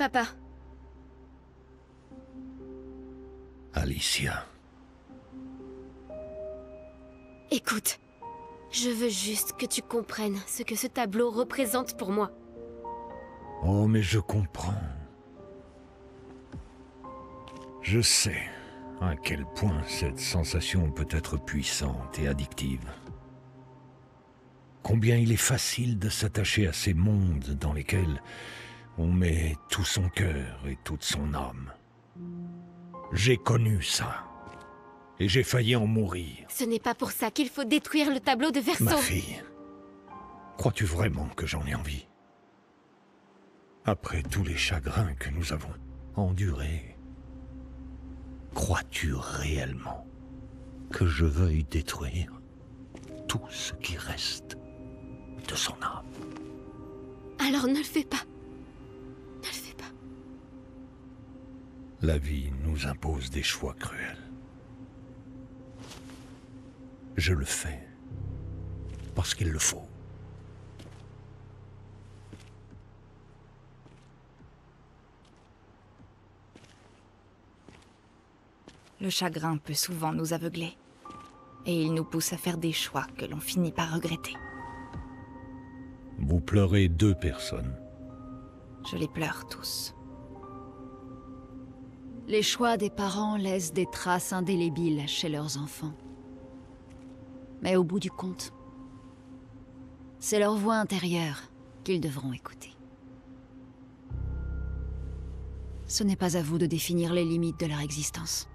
Papa. Alicia. Écoute, je veux juste que tu comprennes ce que ce tableau représente pour moi. Oh, mais je comprends. Je sais à quel point cette sensation peut être puissante et addictive. Combien il est facile de s'attacher à ces mondes dans lesquels on met tout son cœur et toute son âme. J'ai connu ça. Et j'ai failli en mourir. Ce n'est pas pour ça qu'il faut détruire le tableau de Verso. Ma fille, crois-tu vraiment que j'en ai envie? Après tous les chagrins que nous avons endurés, crois-tu réellement que je veuille détruire tout ce qui reste de son âme? Alors ne le fais pas. Ne le fais pas. La vie nous impose des choix cruels. Je le fais parce qu'il le faut. Le chagrin peut souvent nous aveugler. Et il nous pousse à faire des choix que l'on finit par regretter. Vous pleurez 2 personnes. Je les pleure tous. Les choix des parents laissent des traces indélébiles chez leurs enfants. Mais au bout du compte, c'est leur voix intérieure qu'ils devront écouter. Ce n'est pas à vous de définir les limites de leur existence.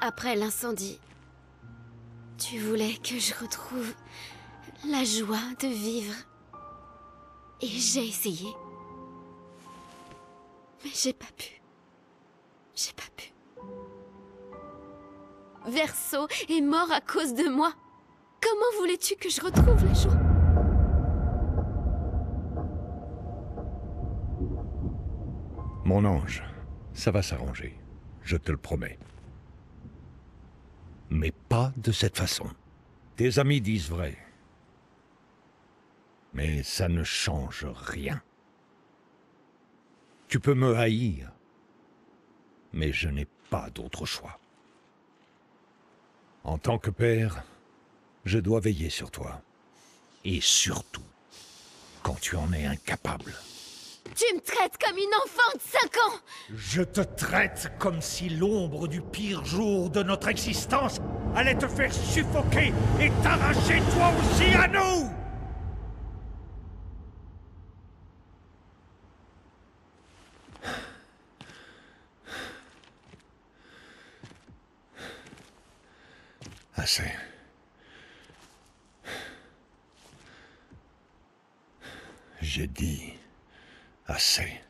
Après l'incendie, tu voulais que je retrouve la joie de vivre. Et j'ai essayé. Mais j'ai pas pu. J'ai pas pu. Verso est mort à cause de moi. Comment voulais-tu que je retrouve la joie? Mon ange, ça va s'arranger. Je te le promets. Mais pas de cette façon. Tes amis disent vrai. Mais ça ne change rien. Tu peux me haïr, mais je n'ai pas d'autre choix. En tant que père, je dois veiller sur toi. Et surtout, quand tu en es incapable. Tu me traites comme une enfant de 5 ans! Je te traite comme si l'ombre du pire jour de notre existence allait te faire suffoquer et t'arracher toi aussi à nous! Assez. J'ai dit assez.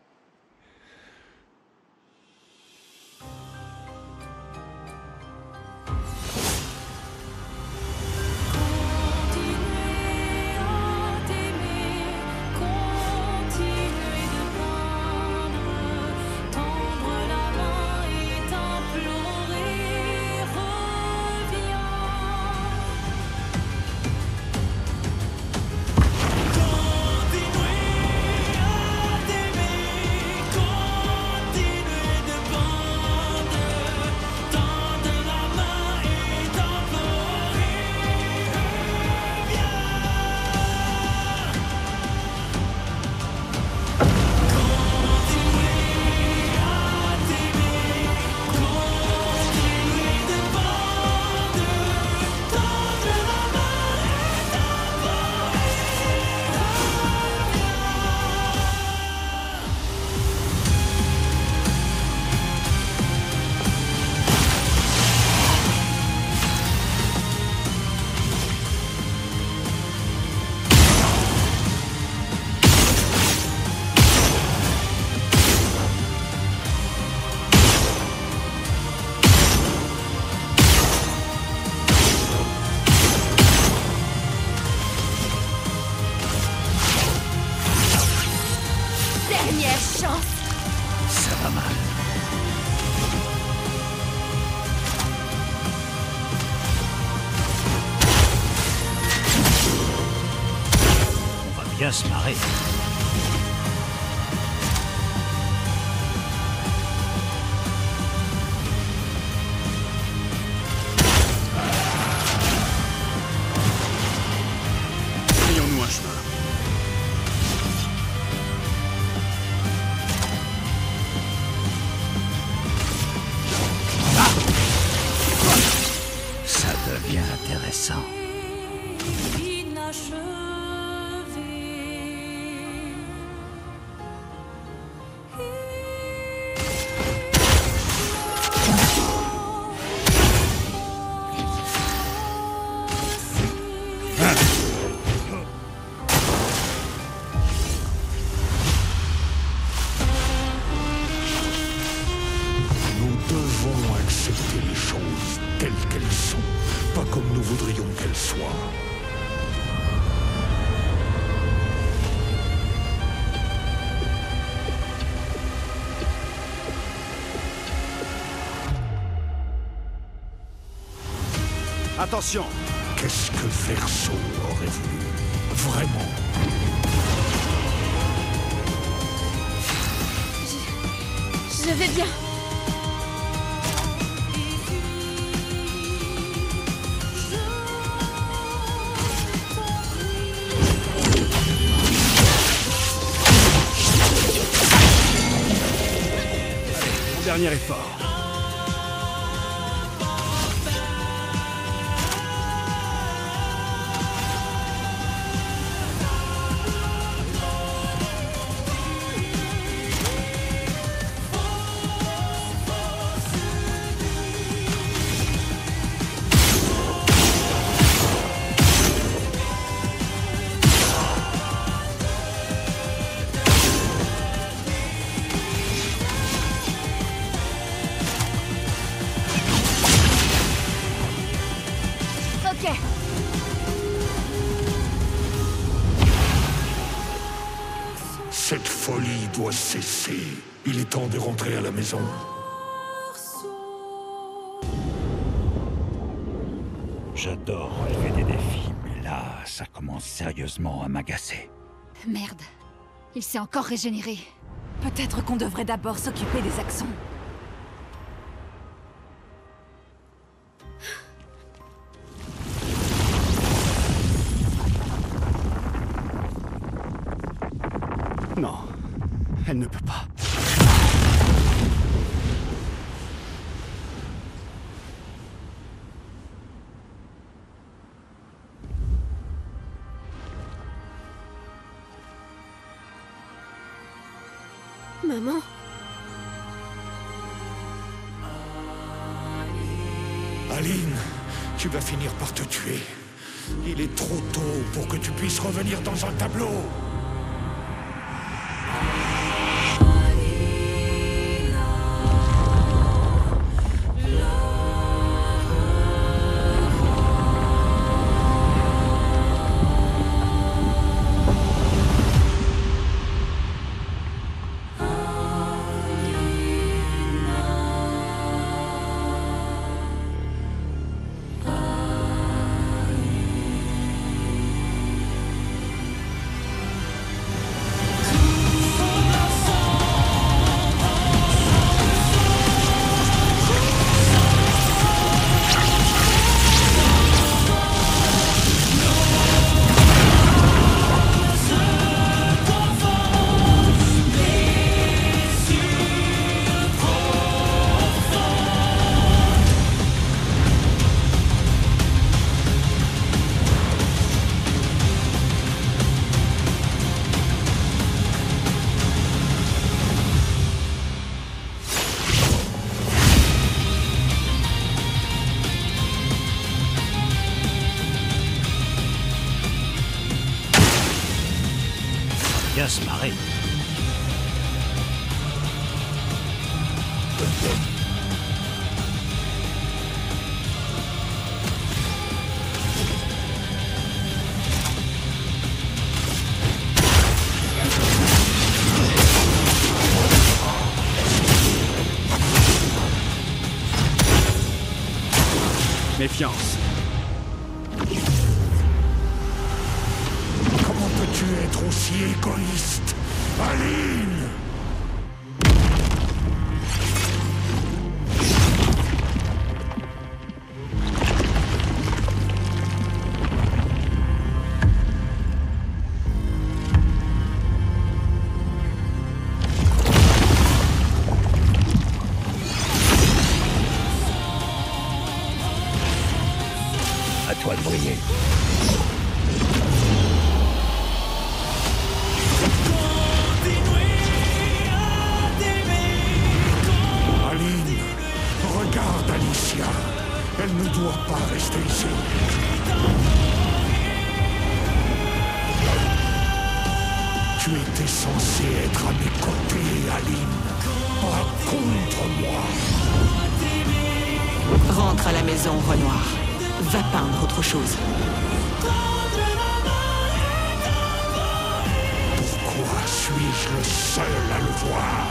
Bien se marrer. Ayons-nous un chemin. Ça devient intéressant. Nous devons accepter les choses telles qu'elles sont, pas comme nous voudrions qu'elles soient. Attention! Qu'est-ce que Verso aurait voulu? Vraiment? Je vais bien. Mon dernier effort. Ok. Cette folie doit cesser. Il est temps de rentrer à la maison. J'adore relever des défis, mais là, ça commence sérieusement à m'agacer. Merde. Il s'est encore régénéré. Peut-être qu'on devrait d'abord s'occuper des Axons. Non, elle ne peut pas. Maman. Aline, tu vas finir par te tuer. Il est trop tôt pour que tu puisses revenir dans un tableau. Bien se marrer. Méfiance. Comment peux-tu être aussi égoïste, Aline! À toi de briller. Aline, regarde Alicia. Elle ne doit pas rester ici. Tu étais censée être à mes côtés, Aline. Pas contre moi. Rentre à la maison, Renoir. Va peindre autre chose. Pourquoi suis-je le seul à le voir?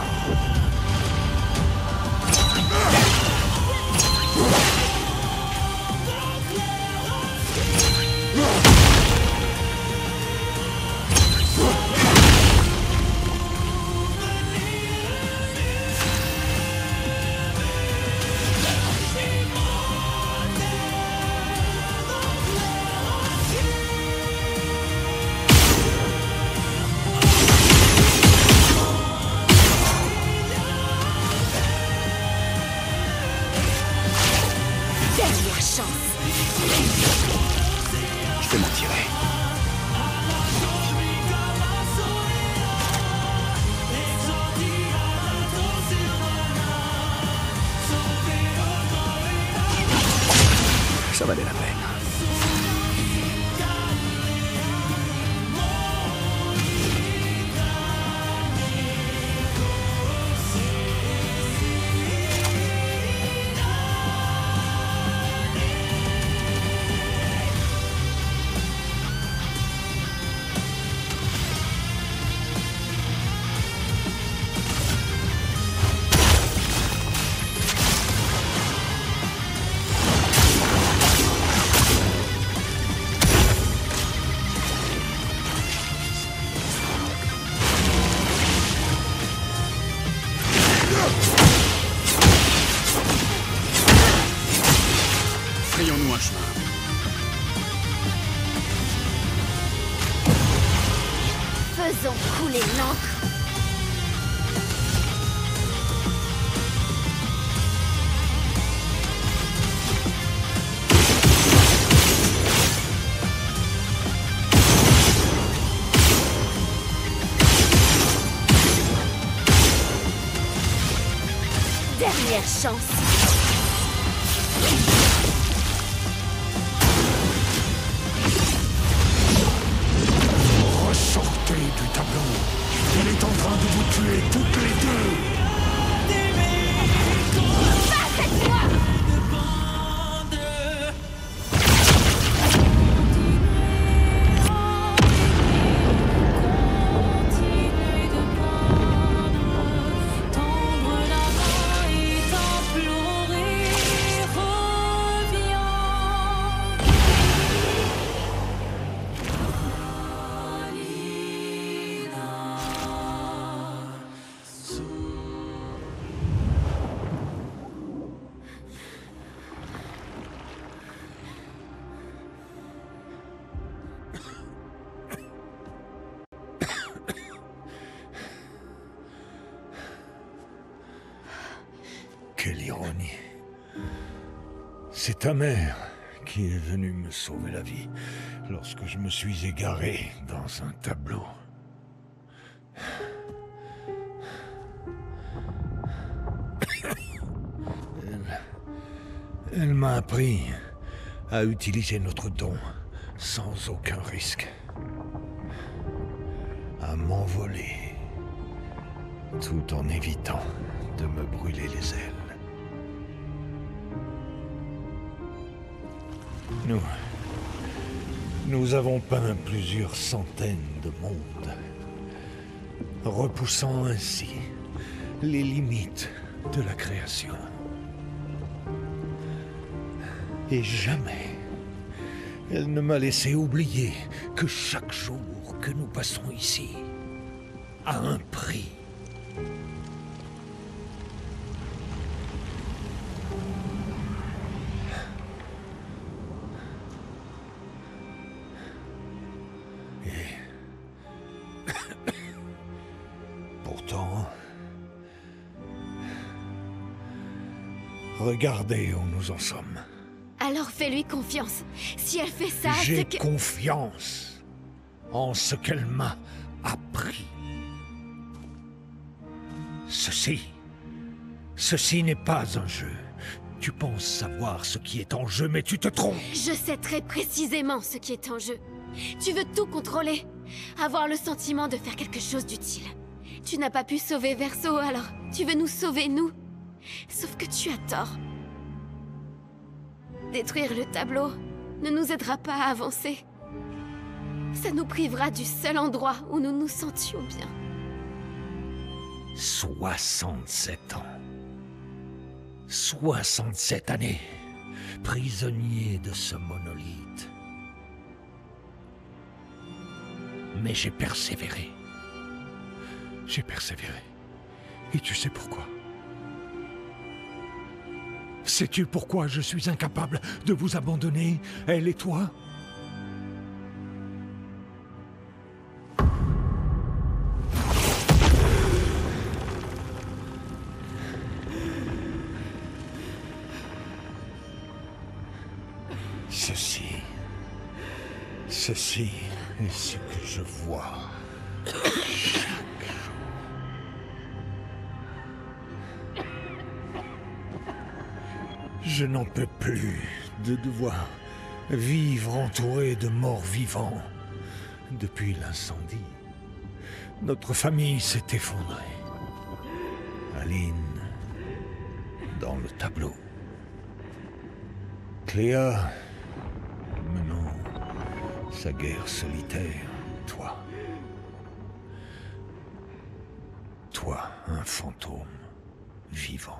Dernière chance. Je vais m'en tirer. Ça valait la peine. Frayons-nous un chemin. Faisons couler l'encre. Dernière chance. Ressortez du tableau. Il est en train de vous tuer toutes les deux. Pas cette fois. Quelle ironie. C'est ta mère qui est venue me sauver la vie lorsque je me suis égaré dans un tableau. Elle m'a appris à utiliser notre don sans aucun risque. À m'envoler tout en évitant de me brûler les ailes. Nous avons peint plusieurs centaines de mondes, repoussant ainsi les limites de la création. Et jamais Elle ne m'a laissé oublier que chaque jour que nous passons ici a un prix. Pourtant, regardez où nous en sommes. Alors fais-lui confiance. Si elle fait ça, J'ai c'est que... confiance en ce qu'elle m'a appris. Ceci n'est pas un jeu. Tu penses savoir ce qui est en jeu, mais tu te trompes. Je sais très précisément ce qui est en jeu. Tu veux tout contrôler. Avoir le sentiment de faire quelque chose d'utile. Tu n'as pas pu sauver Verso, alors tu veux nous sauver, nous. Sauf que tu as tort. Détruire le tableau ne nous aidera pas à avancer. Ça nous privera du seul endroit où nous nous sentions bien. 67 ans. 67 années, prisonnier de ce monolithe. Mais j'ai persévéré. J'ai persévéré. Et tu sais pourquoi? Sais-tu pourquoi je suis incapable de vous abandonner, elle et toi? Ceci est ce que je vois chaque jour. Je n'en peux plus de devoir vivre entouré de morts vivants. Depuis l'incendie, notre famille s'est effondrée. Aline, dans le tableau. Cléa, menant sa guerre solitaire. Toi, un fantôme vivant.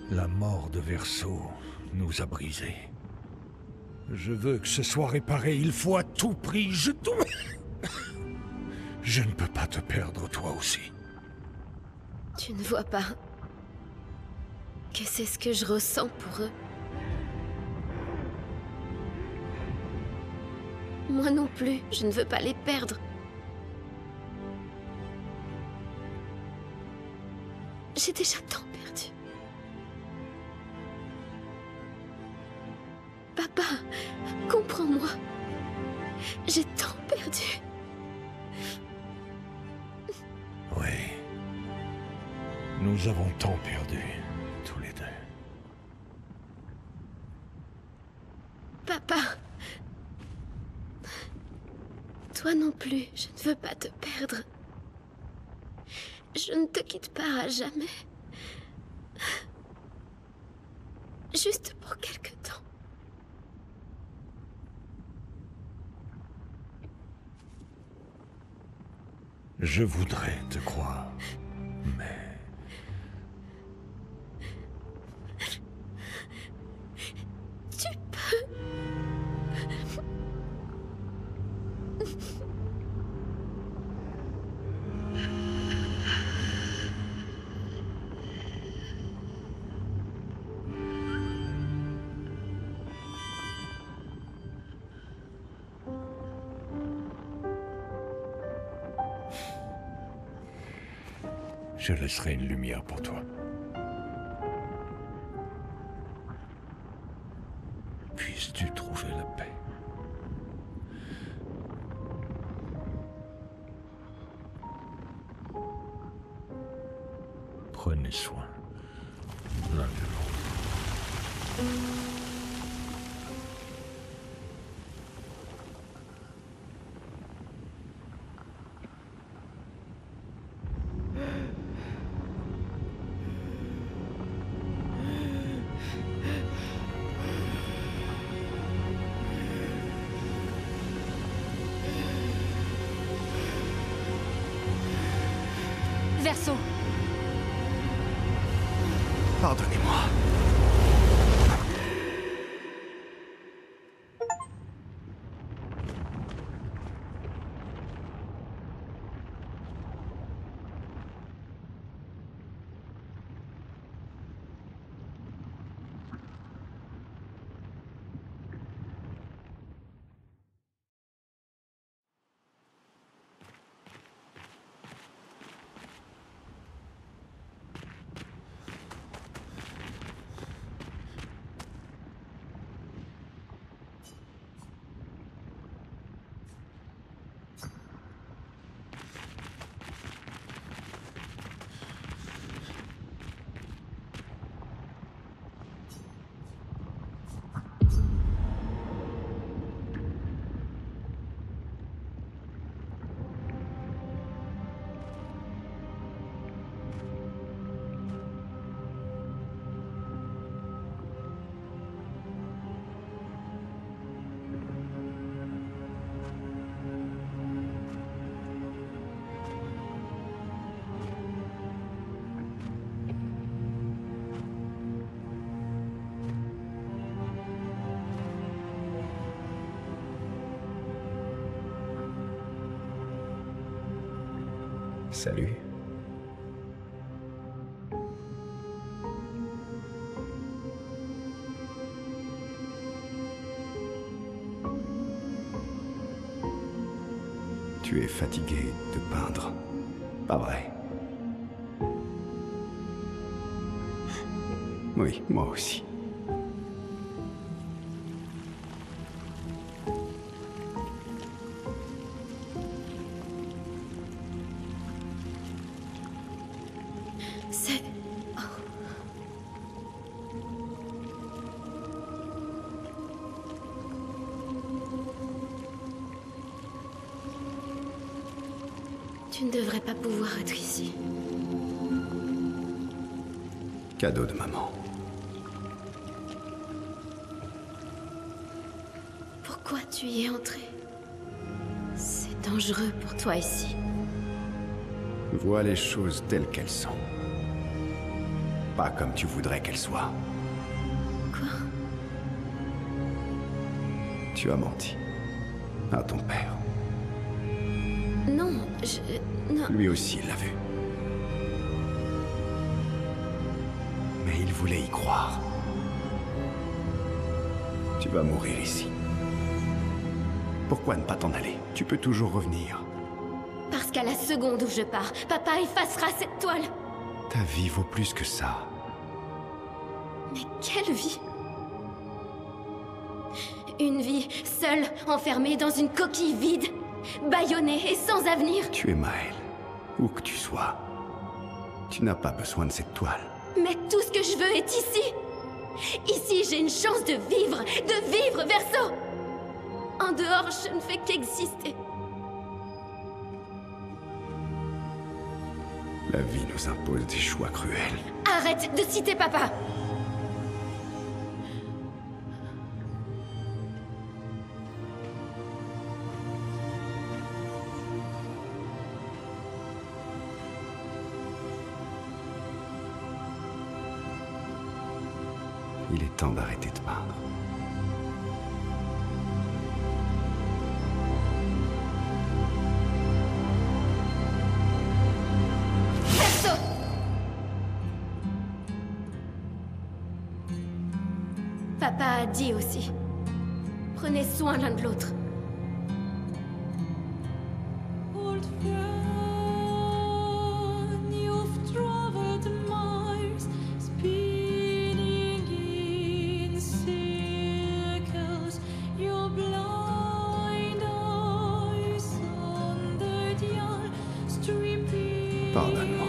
La mort de Verso nous a brisés. Je veux que ce soit réparé, il faut à tout prix, je ne peux pas te perdre, toi aussi. Tu ne vois pas que c'est ce que je ressens pour eux. Moi non plus, je ne veux pas les perdre. J'ai déjà tant perdu. Papa, comprends-moi. J'ai tant perdu. Oui. Nous avons tant perdu, tous les deux. Papa. Toi non plus, je ne veux pas te perdre. Je ne te quitte pas à jamais. Juste pour quelque temps. Je voudrais te croire, mais... Tu peux... Je laisserai une lumière pour toi. Puisses-tu trouver la paix. Prenez soin l'un de l'autre. Verso. Pardonnez-moi. Salut. Tu es fatigué de peindre, pas vrai? Oui, moi aussi. C'est... Tu ne devrais pas pouvoir être ici. Cadeau de maman. Pourquoi tu y es entré? C'est dangereux pour toi ici. Vois les choses telles qu'elles sont. Pas comme tu voudrais qu'elles soient. Quoi? Tu as menti. À ton père. Non, non... Lui aussi l'a vu. Mais il voulait y croire. Tu vas mourir ici. Pourquoi ne pas t'en aller? Tu peux toujours revenir. Parce qu'à la seconde où je pars, papa effacera cette toile. Ta vie vaut plus que ça. Mais quelle vie? Une vie seule, enfermée dans une coquille vide, bâillonnée et sans avenir. Tu es Maël, où que tu sois. Tu n'as pas besoin de cette toile. Mais tout ce que je veux est ici. Ici, j'ai une chance de vivre, Verso. En dehors, je ne fais qu'exister. La vie nous impose des choix cruels. Arrête de citer papa. Il est temps d'arrêter de peindre. Verso! Papa a dit aussi. Prenez soin l'un de l'autre. Pardonne-moi.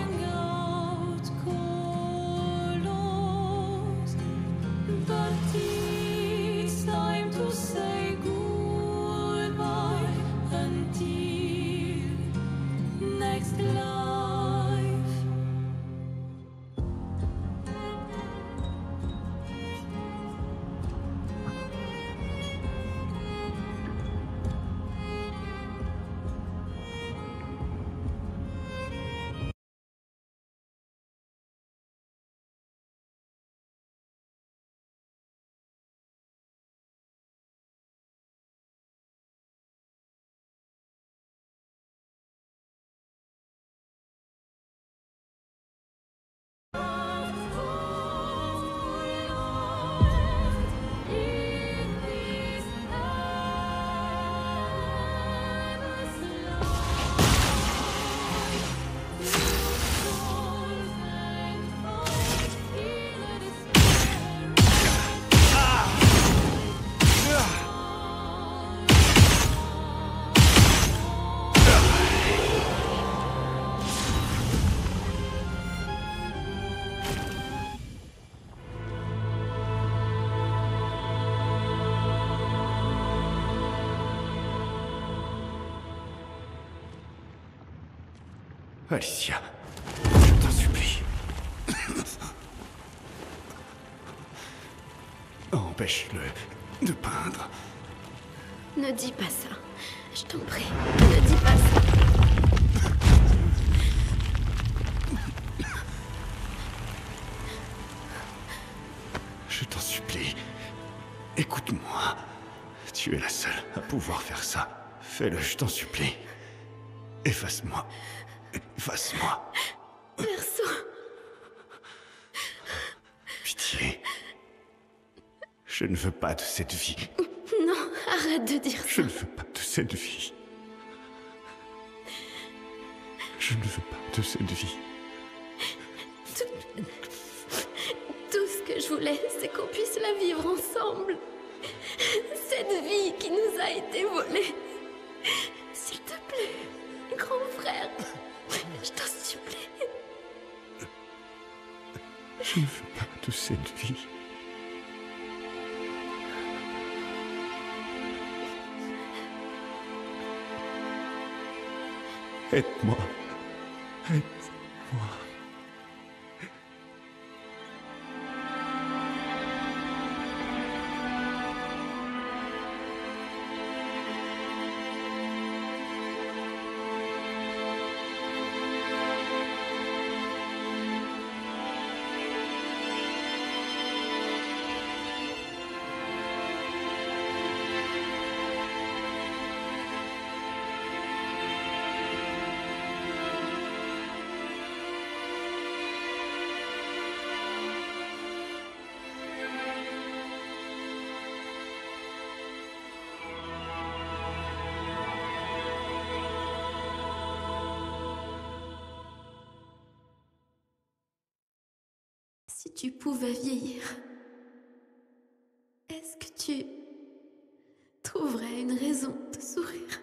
Alicia, je t'en supplie. Empêche-le de peindre. Ne dis pas ça. Je t'en prie. Ne dis pas ça. Je t'en supplie. Écoute-moi. Tu es la seule à pouvoir faire ça. Fais-le, je t'en supplie. Efface-moi. Efface-moi. Verso, Pitié. Je ne veux pas de cette vie. non, arrête de dire Je ça. ne veux pas de cette vie. Je ne veux pas de cette vie. Tout ce que je voulais, c'est qu'on puisse la vivre ensemble. Cette vie qui nous a été volée. S'il te plaît, grand frère, je t'en supplie. Je ne veux pas de cette vie. Aide-moi. Aide-moi. Si tu pouvais vieillir, est-ce que tu trouverais une raison de sourire?